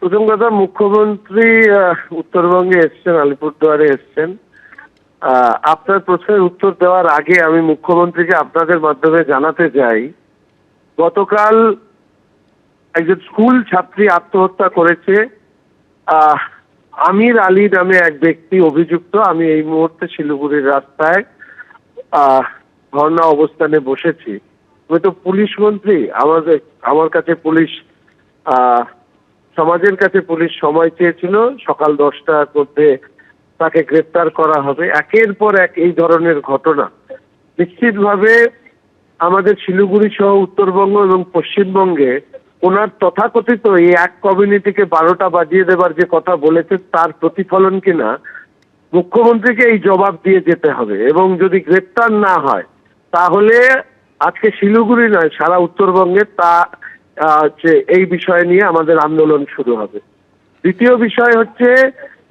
প্রথম কথা, মুখ্যমন্ত্রী উত্তরবঙ্গে এসছেন, আলিপুরদুয়ারে এসছেন। আপনার প্রশ্নের উত্তর দেওয়ার আগে আমি মুখ্যমন্ত্রীকে আপনাদের মাধ্যমে জানাতে চাই, গতকাল একজন স্কুল ছাত্রী আত্মহত্যা করেছে। আমির আলী নামে এক ব্যক্তি অভিযুক্ত। আমি এই মুহূর্তে শিলিগুড়ির রাস্তায় ধর্ণা অবস্থানে বসেছি। আমি তো পুলিশ মন্ত্রী, আমার কাছে পুলিশ সমাজের কাছে পুলিশ সময় চেয়েছিল, সকাল 10টার মধ্যে তাকে গ্রেপ্তার করা হবে। একের পর এক এই ধরনের ঘটনা নিশ্চিতভাবে আমাদের শিলিগুড়ি সহ উত্তরবঙ্গ এবং পশ্চিমবঙ্গে ওনার তথাকথিত এই এক কমিউনিটিকে 12টা বাজিয়ে দেবার যে কথা বলেছেন তার প্রতিফলন কিনা মুখ্যমন্ত্রীকে এই জবাব দিয়ে যেতে হবে। এবং যদি গ্রেপ্তার না হয় তাহলে আজকে শিলিগুড়ি নয়, সারা উত্তরবঙ্গে এই বিষয় নিয়ে আমাদের আন্দোলন শুরু হবে। দ্বিতীয় বিষয় হচ্ছে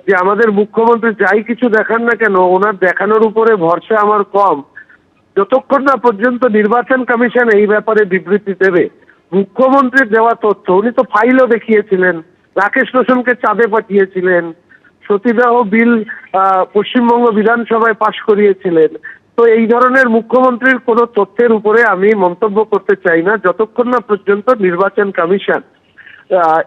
যে আমাদের মুখ্যমন্ত্রী যাই কিছু দেখান না কেন, ওনার দেখানোর উপরে ভরসা আমার কম, যতক্ষণ না পর্যন্ত নির্বাচন কমিশন এই ব্যাপারে বিবৃতি দেবে। মুখ্যমন্ত্রীর দেওয়া তথ্য, উনি তো ফাইলও দেখিয়েছিলেন, রাকেশ রোশনকে চাঁদে পাঠিয়েছিলেন, সতীদাহ বিল পশ্চিমবঙ্গ বিধানসভায় পাশ করিয়েছিলেন। তো এই ধরনের মুখ্যমন্ত্রীর কোনো তথ্যের উপরে আমি মন্তব্য করতে চাই না যতক্ষণ না পর্যন্ত নির্বাচন কমিশন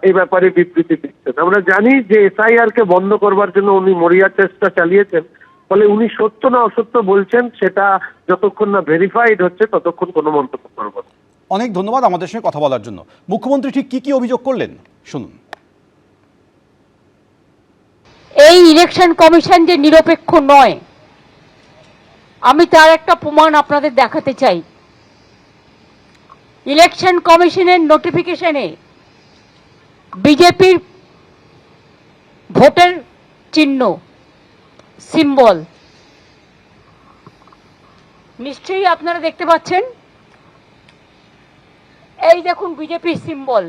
এই ব্যাপারে বিবৃতি দিচ্ছেন। আমরা জানি যে এসআইআর কে বন্ধ করবার জন্য উনি মরিয়া চেষ্টা চালিয়েছেন, ফলে উনি সত্য না অসত্য বলছেন সেটা যতক্ষণ না ভেরিফাইড হচ্ছে ততক্ষণ কোনো মন্তব্য করব না। অনেক ধন্যবাদ আমাদের সঙ্গে কথা বলার জন্য। মুখ্যমন্ত্রী ঠিক কি কি অভিযোগ করলেন শুনুন। এই ইলেকশন কমিশন যে নিরপেক্ষ নয়, আমি তার একটা প্রমাণ আপনাদের দেখাতে চাই। ইলেকশন কমিশনের নোটিফিকেশনে বিজেপির ভোটের চিহ্ন, সিম্বল নিশ্চয়ই আপনারা দেখতে পাচ্ছেন। এই দেখুন বিজেপির সিম্বল।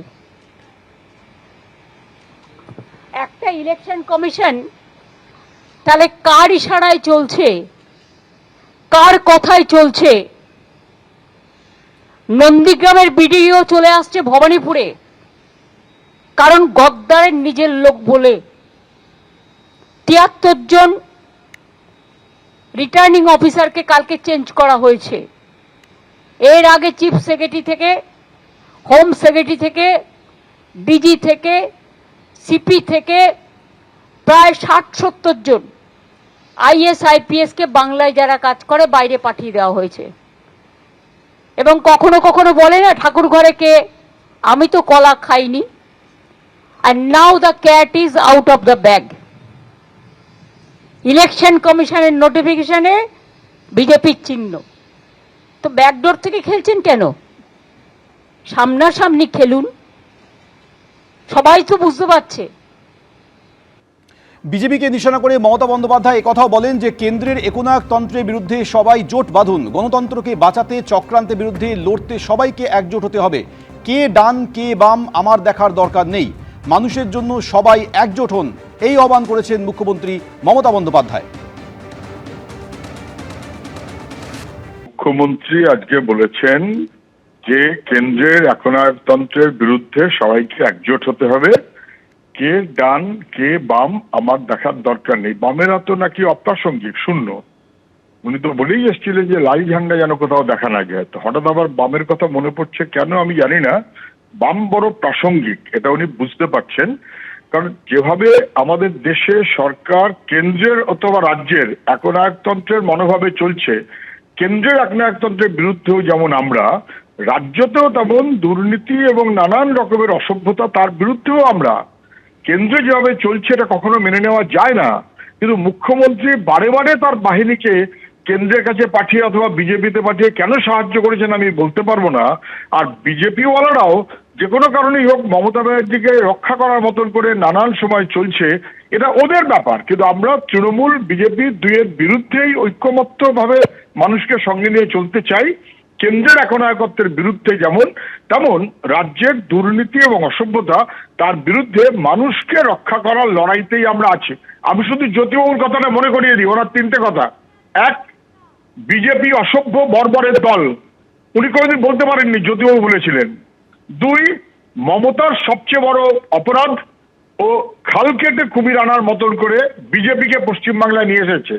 একটা ইলেকশন কমিশন তাহলে কার ইশারায় চলছে, কার কথায় চলছে? নন্দীগ্রামের বিডিও চলে আসছে ভবানীপুরে, কারণ গদ্দারের নিজের লোক বলে 73 জন রিটার্নিং অফিসারকে কালকে চেঞ্জ করা হয়েছে। এর আগে চিফ সেক্রেটারি থেকে, হোম সেক্রেটারি থেকে, ডিজি থেকে, সিপি থেকে প্রায় 60-70 জন আইএস আইপিএস কে বাংলায় যারা কাজ করে বাইরে পাঠিয়ে দেওয়া হয়েছে। এবং কখনো কখনো বলে না ঠাকুর ঘরে কে, আমি তো কলা খাইনি। And now the cat is out of the bag. Election কমিশনের নোটিফিকেশনে বিজেপির চিহ্ন। তো ব্যাকডোর থেকে খেলছেন কেন? সামনাসামনি খেলুন, সবাই তো বুঝতে পারছে। বিজেপিকে নিশানা করে মমতা বন্দ্যোপাধ্যায় একথাও বলেন যে কেন্দ্রের একনায়কতন্ত্রের বিরুদ্ধে সবাই জোট বাঁধুন, গণতন্ত্রকে বাঁচাতে চক্রান্তের বিরুদ্ধে লড়তে সবাইকে একজোট হতে হবে। কে ডান কে বাম আমার দেখার দরকার নেই, মানুষের জন্য সবাই একজোট হন, এই আহ্বান করেছেন মুখ্যমন্ত্রী মমতা বন্দ্যোপাধ্যায়। মুখ্যমন্ত্রী আজকে বলেছেন যে কেন্দ্রের একনায়কতন্ত্রের বিরুদ্ধে সবাইকে একজোট হতে হবে, কে ডান কে বাম আমার দেখার দরকার নেই। বামেরা তো নাকি অপ্রাসঙ্গিক, শূন্য। উনি তো বলেই এসেছিলেন যে লাল ঝান্ডা যেন কোথাও দেখা না যায়। তো হঠাৎ আবার বামের কথা মনে পড়ছে কেন আমি জানি না। বাম বড় প্রাসঙ্গিক, এটা উনি বুঝতে পারছেন। কারণ যেভাবে আমাদের দেশে সরকার কেন্দ্রের অথবা রাজ্যের একনায়কতন্ত্রের মনোভাবে চলছে, কেন্দ্রের একনায়কতন্ত্রের বিরুদ্ধেও যেমন আমরা, রাজ্যতেও তেমন দুর্নীতি এবং নানান রকমের অসভ্যতা তার বিরুদ্ধেও আমরা। কেন্দ্রে যেভাবে চলছে এটা কখনো মেনে নেওয়া যায় না। কিন্তু মুখ্যমন্ত্রী বারে বারে তার বাহিনীকে কেন্দ্রের কাছে পাঠিয়ে অথবা বিজেপিতে পাঠিয়ে কেন সাহায্য করেছেন আমি বলতে পারবো না। আর বিজেপিওয়ালারাও যে কোনো কারণেই হোক মমতা ব্যানার্জিকে রক্ষা করার মতন করে নানান সময় চলছে, এটা ওদের ব্যাপার। কিন্তু আমরা তৃণমূল বিজেপি দুইয়ের বিরুদ্ধেই ঐক্যমত্যভাবে মানুষকে সঙ্গে নিয়ে চলতে চাই। কেন্দ্রের একনায়কত্বের বিরুদ্ধে যেমন, তেমন রাজ্যের দুর্নীতি এবং অসভ্যতা তার বিরুদ্ধে মানুষকে রক্ষা করার লড়াইতেই আমরা আছি। আমি শুধু জ্যোতিবাবুর কথাটা মনে করিয়ে দিই, ওনার 3টে কথা। এক, বিজেপি অসভ্য বর্বরের দল, উনি কোনোদিন বলতে পারেননি, জ্যোতিবাবু বলেছিলেন। 2, মমতার সবচেয়ে বড় অপরাধ ও খাল কেটে কুমির আনার মতন করে বিজেপিকে পশ্চিমবাংলায় নিয়ে এসেছে।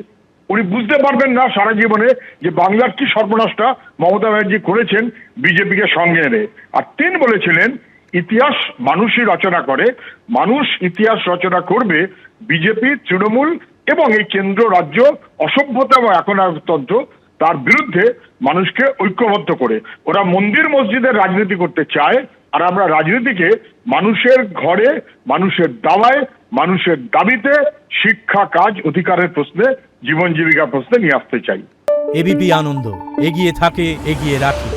উনি বুঝতে পারবেন না সারা জীবনে যে বাংলার কি সর্বনাশটা মমতা ব্যানার্জি করেছেন বিজেপিকে সঙ্গে এনে। আর তিনি বলেছিলেন ইতিহাস মানুষই রচনা করে, মানুষ ইতিহাস রচনা করবে বিজেপি, তৃণমূল এবং এই কেন্দ্র রাজ্য অসভ্যতা এবং একনায়কতন্ত্র তার বিরুদ্ধে মানুষকে ঐক্যবদ্ধ করে। ওরা মন্দির মসজিদের রাজনীতি করতে চায়, আর আমরা রাজনীতিকে মানুষের ঘরে, মানুষের দাওয়ায়, মানুষের দাবিতে, শিক্ষা, কাজ, অধিকারের প্রশ্নে, জীবন জীবিকা প্রশ্নে নিয়ে আসতে চাই। এবিপি আনন্দ এগিয়ে থাকে, এগিয়ে রাখে।